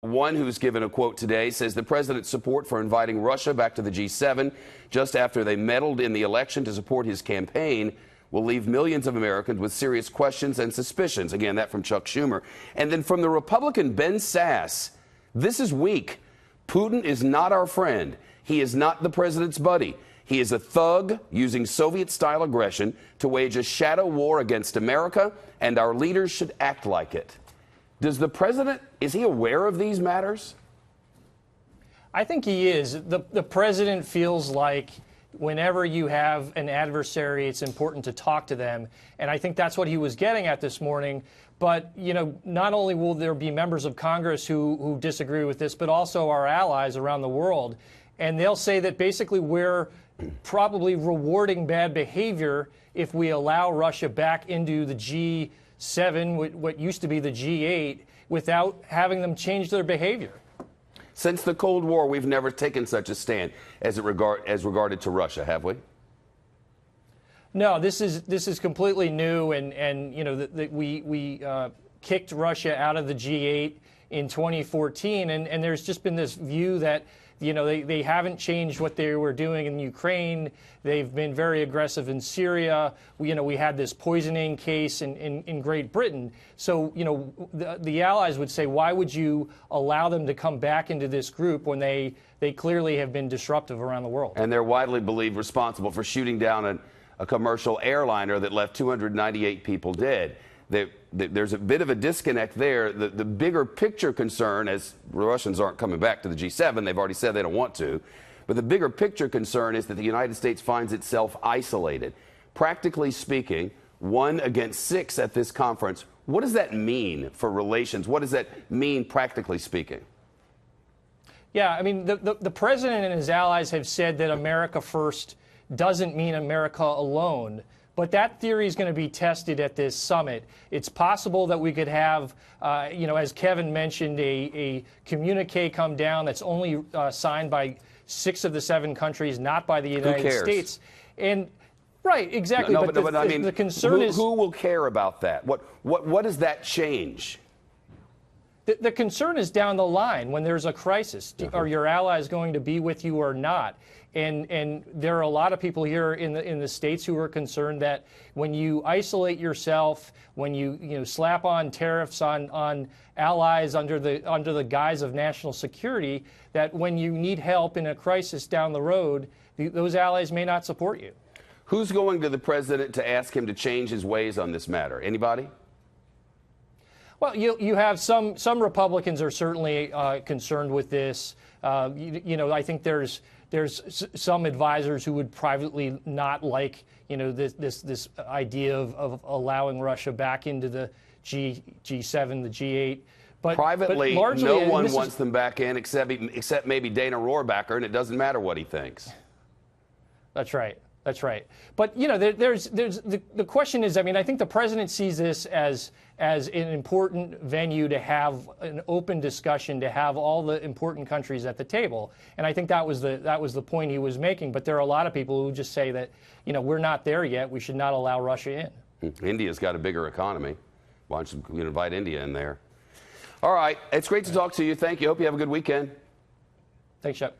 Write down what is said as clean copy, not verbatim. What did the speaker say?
One who's given a quote today says the president's support for inviting Russia back to the G7 just after they meddled in the election to support his campaign will leave millions of Americans with serious questions and suspicions. Again, that from Chuck Schumer. And then from the Republican Ben Sasse, this is weak. Putin is not our friend. He is not the president's buddy. He is a thug using Soviet-style aggression to wage a shadow war against America, and our leaders should act like it. Does the president, is he aware of these matters? I think he is. The president feels like whenever you have an adversary, it's important to talk to them. And I think that's what he was getting at this morning. But, you know, not only will there be members of Congress who disagree with this, but also our allies around the world. And they'll say that basically we're probably rewarding bad behavior if we allow Russia back into the G7, what used to be the G8, without having them change their behavior. Since the Cold War, we've never taken such a stand as regarded to Russia, have we? No, this is completely new, and you know we kicked Russia out of the G8 in 2014, and there's just been this view that they haven't changed what they were doing in Ukraine. They've been very aggressive in Syria. We had this poisoning case in Great Britain. So the allies would say, why would you allow them to come back into this group when they clearly have been disruptive around the world? And they're widely believed responsible for shooting down a commercial airliner that left 298 people dead. There's a bit of a disconnect there. The bigger picture concern, as the Russians aren't coming back to the G7, they've already said they don't want to, but the bigger picture concern is that the United States finds itself isolated. Practically speaking, 1 against 6 at this conference. What does that mean for relations? What does that mean practically speaking? Yeah, I mean, the president and his allies have said that America first doesn't mean America alone. But that theory is going to be tested at this summit. It's possible that we could have, as Kevin mentioned, a communique come down that's only signed by 6 of the 7 countries, not by the United States. And right, exactly. But I mean, the concern is who will care about that? What does that change? The concern is down the line when there's a crisis. Are your allies going to be with you or not? And there are a lot of people here in the States who are concerned that when you isolate yourself, when you slap on tariffs on allies under the guise of national security, that when you need help in a crisis down the road, those allies may not support you. Who's going to the president to ask him to change his ways on this matter? Anybody? Well, you have some Republicans are certainly concerned with this. I think there's some advisors who would privately not like this idea of allowing Russia back into the G7, the G8. But privately, but largely, no one wants them back in except maybe Dana Rohrabacher, and it doesn't matter what he thinks. That's right. That's right. But there's the question is, I mean, I think the president sees this as an important venue to have an open discussion, to have all the important countries at the table, and I think that was the point he was making. But there are a lot of people who just say that we're not there yet. We should not allow Russia in. India's got a bigger economy. Why don't you invite India in there? All right. It's great to talk to you. Thank you. Hope you have a good weekend. Thanks, Chuck.